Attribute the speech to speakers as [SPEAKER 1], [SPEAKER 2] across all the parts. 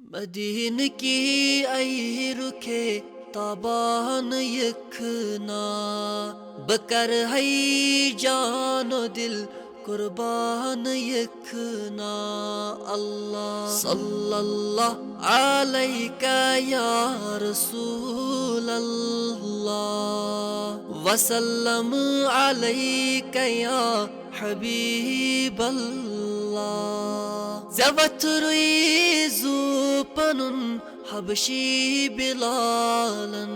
[SPEAKER 1] مدین کی ای رکھے تابان یکنا بکر ہے جان و دل قربان یکنا اللہ صلی اللہ علیکہ یا رسول اللہ وسلم علیکہ یا حبیب اللہ زوتری زوپنن حبشی بلالن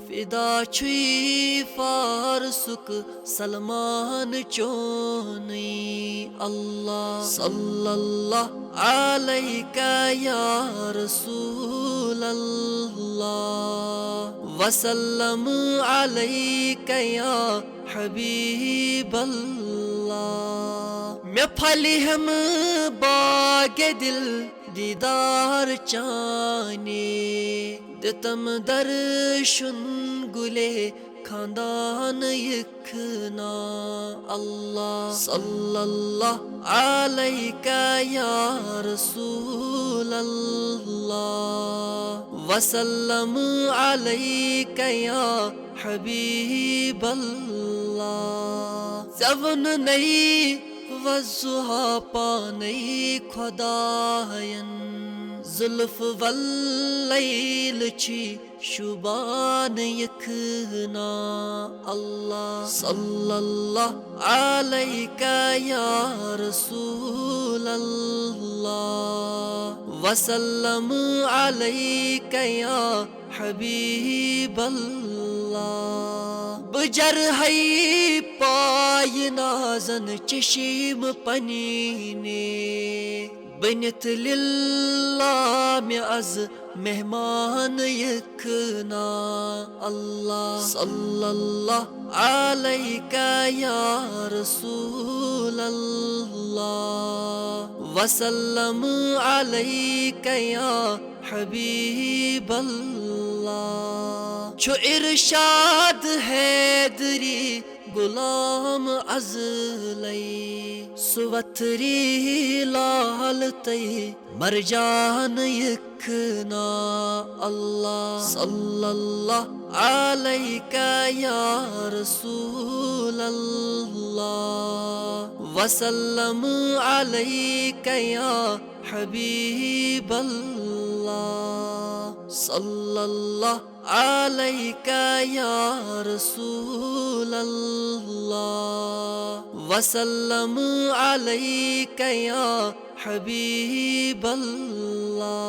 [SPEAKER 1] فدا چھوئی فارسک سلمان چونی اللہ صلی اللہ علیکہ یا رسول اللہ وسلم علیکہ یا حبیب اللہ میں پھلی ہم باغ دل دیدار چانے دتم درشن گلے خاندان یکنا اللہ صلی اللہ علیکہ یا رسول اللہ وسلم علیکہ یا حبیب اللہ زبن نہیں والضحا پانی خداین زلف واللیل چی شبان یکنا اللہ صلی اللہ علیکہ یا رسول اللہ وسلم علیکہ یا حبیب اللہ بجر ہے پائی نازن چشم پنینے بنت للہ میں از مہمان یکنا اللہ صلی اللہ علیکہ یا رسول اللہ وسلم علیکہ یا حبیب اللہ چھو ارشاد حیدری غلام ازلی سوتری لال تی مرجان یکنا اللہ صلی اللہ علیکہ یا رسول اللہ وسلم علیکہ یا حبیب اللہ صلی اللہ علیکہ یا رسول اللہ وسلم علیکہ یا حبیب اللہ